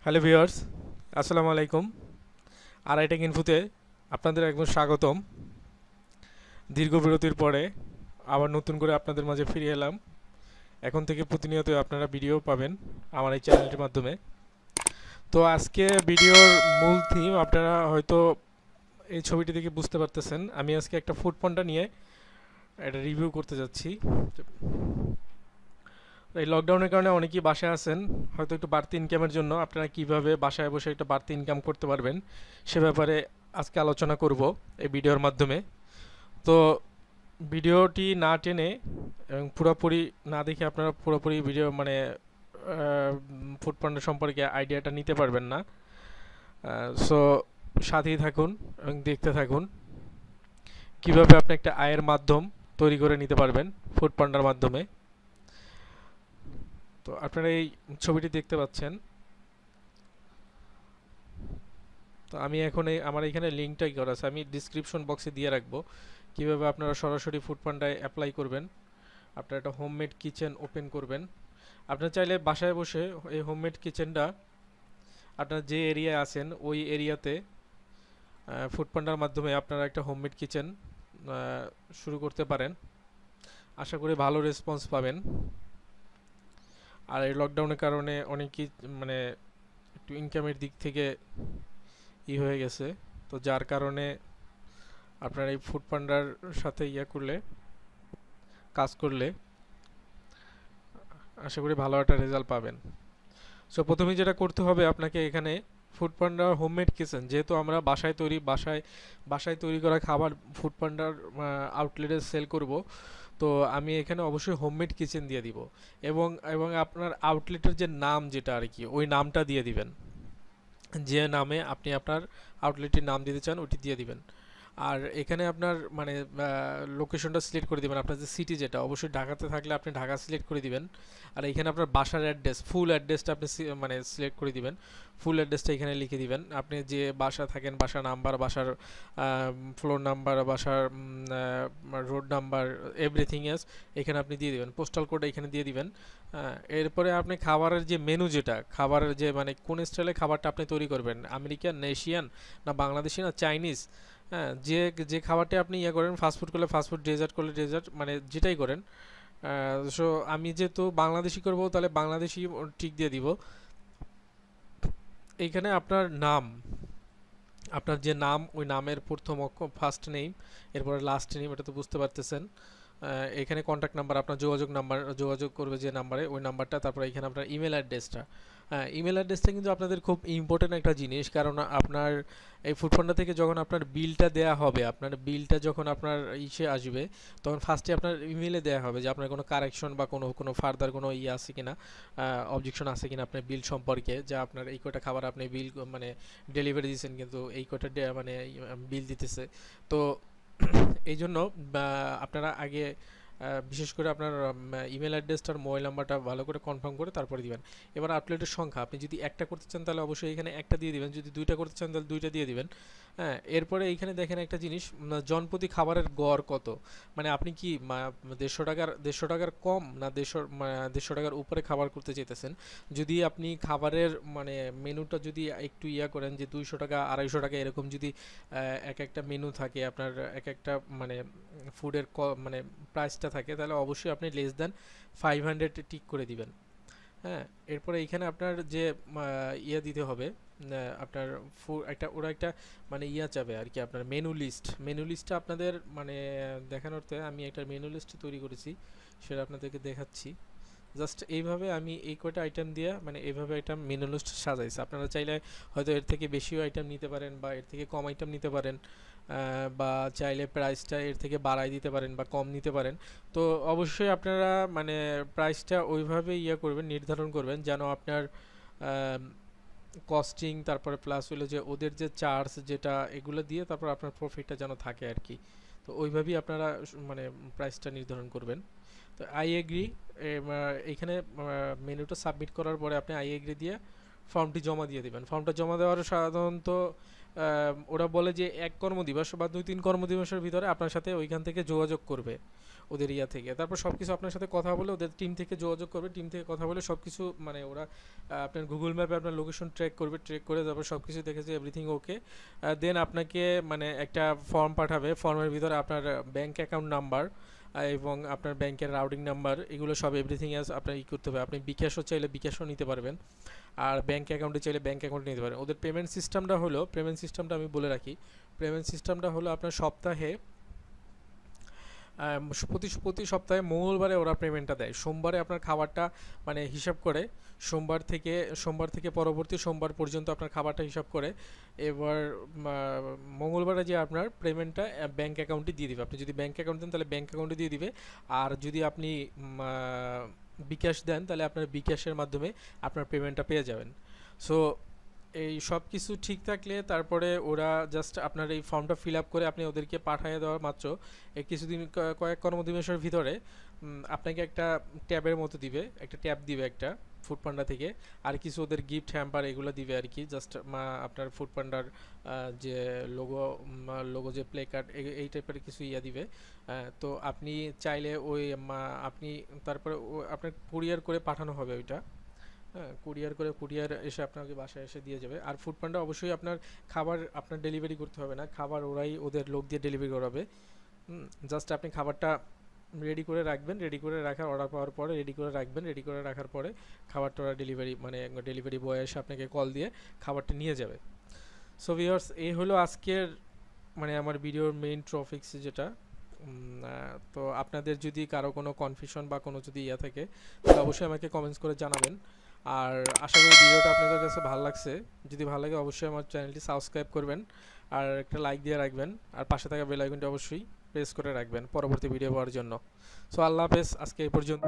Hello viewers, আসসালামু আলাইকুম। আরআইটেক ইনফোতে আপনাদের একবার স্বাগতম। দীর্ঘ বিরতির পরে আবার নতুন করে আপনাদের মাঝে ফিরে এলাম। এখন থেকে প্রতিনিয়ত আপনারা ভিডিও পাবেন আমার এই চ্যানেলটির মাধ্যমে। তো আজকে ভিডিওর মূল থিম আপনারা হয়তো এই ছবিটি দেখে বুঝতে পারতেছেন। আমি আজকে একটা ফুড পন্ডা নিয়ে একটা রিভিউ করতে যাচ্ছি। এই লকডাউনের কারণে অনেকেই বাসায় আছেন, হয়তো একটু বাড়তি ইনকামের জন্য আপনারা কিভাবে বাসায় বসে একটা বাড়তি ইনকাম করতে পারবেন সে ব্যাপারে আজকে আলোচনা করব এই ভিডিওর মাধ্যমে। তো ভিডিওটি না টেনে এবং পুরোপুরি না দেখে আপনারা পুরোপুরি ভিডিও ফুড পণ্য সম্পর্কে আইডিয়াটা নিতে পারবেন না। সো সাথেই থাকুন এবং দেখতে থাকুন কিভাবে আপনি একটা আয়ের মাধ্যম তৈরি করে নিতে পারবেন ফুড পান্ডার মাধ্যমে। তো আপনারা এই ছবিটি দেখতে পাচ্ছেন। তো আমি এখন আমার এখানে লিঙ্কটাই করা আছে, আমি ডিসক্রিপশন বক্সে দিয়ে রাখবো কিভাবে আপনারা সরাসরি ফুড পান্ডায় অ্যাপ্লাই করবেন। আপনারা একটা হোমমেড কিচেন ওপেন করবেন। আপনারা চাইলে বাসায় বসে এই হোমমেড কিচেনটা আপনার যে এরিয়ায় আছেন ওই এরিয়াতে ফুড পান্ডার মাধ্যমে আপনারা একটা হোমমেড কিচেন শুরু করতে পারেন। আশা করি ভালো রেসপন্স পাবেন। আর এই লকডাউনের কারণে অনেকেই একটু ইনকামের দিক থেকে হয়ে গেছে, তো যার কারণে আপনার এই ফুড পান্ডার সাথে কাজ করলে আশা করি ভালো একটা রেজাল্ট পাবেন। সো প্রথমে যেটা করতে হবে আপনাকে, এখানে ফুড পান্ডার হোমমেড কিচেন, যেহেতু আমরা বাসায় তৈরি করা খাবার ফুড পান্ডার আউটলেটে সেল করব, তো আমি এখানে অবশ্যই হোমমেড কিচেন দিয়ে দিব এবং এবং আপনার আউটলেটের যে নাম যেটা আর কি ওই নামটা দিয়ে দিবেন। যে নামে আপনি আপনার আউটলেটের নাম দিতে চান ওটি দিয়ে দিবেন। আর এখানে আপনার লোকেশনটা সিলেক্ট করে দিবেন। আপনার যে সিটি যেটা, অবশ্যই ঢাকাতে থাকলে আপনি ঢাকা সিলেক্ট করে দিবেন। আর এখানে আপনার বাসার অ্যাড্রেস, ফুল অ্যাড্রেসটা আপনি সিলেক্ট করে দিবেন। ফুল অ্যাড্রেসটা এখানে লিখে দিবেন। আপনি যে বাসা থাকেন, বাসা নাম্বার, বাসার ফ্লোর নাম্বার, বাসার রোড নাম্বার, এভরিথিং এস এখানে আপনি দিয়ে দিবেন। পোস্টাল কোড এখানে দিয়ে দিবেন। এরপরে আপনি খাবারের যে মেনু, যেটা খাবারের যে কোন স্টাইলে খাবারটা আপনি তৈরি করবেন, আমেরিকান না এশিয়ান না বাংলাদেশি না চাইনিজ, হ্যাঁ, যে খাবারটি আপনি করেন, ফাস্টফুড করলে ফাস্টফুড, ডেজার্ট করলে ডেজার্ট, যেটাই করেন। সো আমি যেহেতু বাংলাদেশি করব, তাহলে বাংলাদেশি ঠিক দিয়ে দিব। এইখানে আপনার নাম, আপনার যে নাম ওই নামের প্রথম অক্ষর ফার্স্ট নেম, এরপরে লাস্ট নেম, এটা তো বুঝতে পারতেছেন। এখানে কন্ট্যাক্ট নাম্বার, আপনার যোগাযোগ করবে যে নাম্বারে, ওই নাম্বারটা। তারপরে এখানে আপনার ইমেল অ্যাড্রেসটা। ইমেল অ্যাড্রেসটা কিন্তু আপনাদের খুব ইম্পর্টেন্ট একটা জিনিস, কারণ আপনার এই ফুড পান্ডা থেকে যখন আপনার বিলটা দেয়া হবে, আপনার বিলটা যখন আপনার আসবে, তখন ফার্স্টে আপনার ইমেলে দেয়া হবে যে আপনার কোনো কারেকশন বা কোনো ফার্দার কোনো আছে কিনা, অবজেকশন আছে কিনা আপনার বিল সম্পর্কে, যা আপনার এই কয়টা খাবার আপনি বিল ডেলিভারি দিয়েছেন কিন্তু এই কয়টা বিল দিতেছে। তো এই জন্য আপনারা আগে বিশেষ করে আপনার ইমেল অ্যাড্রেসটার মোবাইল নাম্বারটা ভালো করে কনফার্ম করে তারপরে দিবেন। এবার আউটলেটের সংখ্যা, আপনি যদি একটা করতে চান তাহলে অবশ্যই এখানে একটা দিয়ে দিবেন, যদি দুইটা করতে চান তাহলে দুইটা দিয়ে দিবেন। হ্যাঁ, এরপরে এইখানে দেখেন একটা জিনিস, জনপ্রতি খাবারের গড় কত, আপনি কি 150 টাকার কম না 150 টাকার উপরে খাবার করতে চাইতেছেন। যদি আপনি খাবারের মেনুটা যদি একটু করেন যে 200 টাকা 250 টাকা এরকম, যদি এক একটা মেনু থাকে আপনার, এক একটা ফুডের প্রাইসটা থাকে, তাহলে অবশ্যই আপনি লেস দ্যান 500 টিক করে দিবেন। হ্যাঁ, এরপরে এইখানে আপনার যে দিতে হবে, আপনার ওরা একটা চাবে আর কি, আপনার মেনু লিস্টটা আপনাদের দেখানোরতে আমি একটা মেনু লিস্ট তৈরি করেছি, সেটা আপনাদেরকে দেখাচ্ছি। জাস্ট এইভাবে আমি এই কয়টা আইটেম দিয়ে এইভাবে একটা মেনু লিস্ট সাজাইছি। আপনারা চাইলে হয়তো এর থেকে বেশিও আইটেম নিতে পারেন বা এর থেকে কম আইটেম নিতে পারেন, বা চাইলে প্রাইসটা এর থেকে বাড়াই দিতে পারেন বা কম নিতে পারেন। তো অবশ্যই আপনারা প্রাইসটা ওইভাবে করবেন, নির্ধারণ করবেন যেন আপনার কস্টিং, তারপরে প্লাস হলো যে ওদের যে চার্জ যেটা, এগুলো দিয়ে তারপর আপনার প্রফিটটা যেন থাকে আর কি। তো ওইভাবেই আপনারা প্রাইসটা নির্ধারণ করবেন। তো আই এগ্রি, এইখানে মেনুটা সাবমিট করার পরে আপনি আই এগ্রি দিয়ে ফর্মটি জমা দিয়ে দেবেন। ফর্মটা জমা দেওয়ার সাধারণত ওরা বলে যে 1 কর্মদিবস বা 2-3 কর্মদিবসের ভিতরে আপনার সাথে ওইখান থেকে যোগাযোগ করবে ওদের ইয়া থেকে। তারপর সবকিছু আপনার সাথে কথা বলে ওদের টিম থেকে যোগাযোগ করবে, টিম থেকে কথা বলে সবকিছু মানে ওরা আপনার গুগল ম্যাপে আপনার লোকেশন ট্র্যাক করবে, ট্র্যাক করে তারপর সবকিছু দেখে যে এভরিথিং ওকে, দেন আপনাকে মানে একটা ফর্ম পাঠাবে, ফর্মের ভিতরে আপনার ব্যাংক অ্যাকাউন্ট নাম্বার এবং আপনার ব্যাংকের রাউটিং নাম্বার এগুলো সব এভরিথিং এস আপনার করতে হবে। আপনি বিকাশও চাইলে বিকাশও নিতে পারবেন, আর ব্যাংক অ্যাকাউন্টে চাইলে ব্যাংক অ্যাকাউন্টে নিতে পারেন। ওদের পেমেন্ট সিস্টেমটা আমি বলে রাখি, পেমেন্ট সিস্টেমটা হলো আপনার সপ্তাহে প্রতি সপ্তাহে মঙ্গলবারে ওরা পেমেন্টটা দেয়। সোমবারে আপনার খাবারটা মানে হিসাব করে সোমবার থেকে পরবর্তী সোমবার পর্যন্ত আপনার খাবারটা হিসাব করে এবার মঙ্গলবারে যে আপনার পেমেন্টটা ব্যাংক অ্যাকাউন্টে দিয়ে দিবে। আপনি যদি ব্যাংক অ্যাকাউন্ট দেন তাহলে ব্যাংক অ্যাকাউন্টে দিয়ে দিবে, আর যদি আপনি বিকাশ দেন তাহলে আপনার বিকাশের মাধ্যমে আপনার পেমেন্টটা পেয়ে যাবেন। সো এই সব কিছু ঠিক থাকলে তারপরে ওরা জাস্ট আপনার এই ফর্মটা ফিল আপ করে আপনি ওদেরকে পাঠিয়ে দেওয়ার মাত্র কিছুদিন কয়েক কর্মদিবসের ভিতরে আপনাকে একটা ট্যাবের মতো দিবে, একটা ট্যাব দিবে একটা ফুডপান্ডা থেকে, আর কিছু ওদের গিফট হ্যাম্পার এগুলো দিবে আর কি। জাস্ট আপনার ফুডপান্ডার যে লোগো যে প্লে কার্ড এই টাইপের কিছু ইয়া দিবে। তো আপনি চাইলে ওই আপনি তারপরে আপনার কুরিয়ার করে পাঠানো হবে ওইটা। হ্যাঁ, কুরিয়ার এসে আপনাকে বাসায় এসে দিয়ে যাবে। আর ফুডপান্ডা অবশ্যই আপনার খাবার আপনার ডেলিভারি করতে হবে না, খাবার ওরাই ওদের লোক দিয়ে ডেলিভারি করাবে। জাস্ট আপনি খাবারটা রেডি করে রাখবেন, রেডি করে রাখার অর্ডার পাওয়ার পরে রেডি করে রাখবেন, রেডি করে রাখার পরে খাবারটা ওরা ডেলিভারি বয় এসে আপনাকে কল দিয়ে খাবারটা নিয়ে যাবে। সো ভিউয়ার্স, এই হলো আজকের মানে আমার ভিডিওর মেইন টপিকস যেটা। তো আপনাদের যদি কারো কোনো কনফিউশন বা কোনো যদি ইয়া থাকে তাহলে অবশ্যই আমাকে কমেন্টস করে জানাবেন। আর আশা করি ভিডিওটা আপনাদের কাছে ভালো লাগছে। যদি ভালো লাগে অবশ্যই আমার চ্যানেলটি সাবস্ক্রাইব করবেন আর একটা লাইক দিয়ে রাখবেন, আর পাশে থাকা বেল আইকনটি অবশ্যই প্রেস করে রাখবেন পরবর্তী ভিডিও পাওয়ার জন্য। সো আল্লাহ হাফেজ, আজকে এই পর্যন্ত।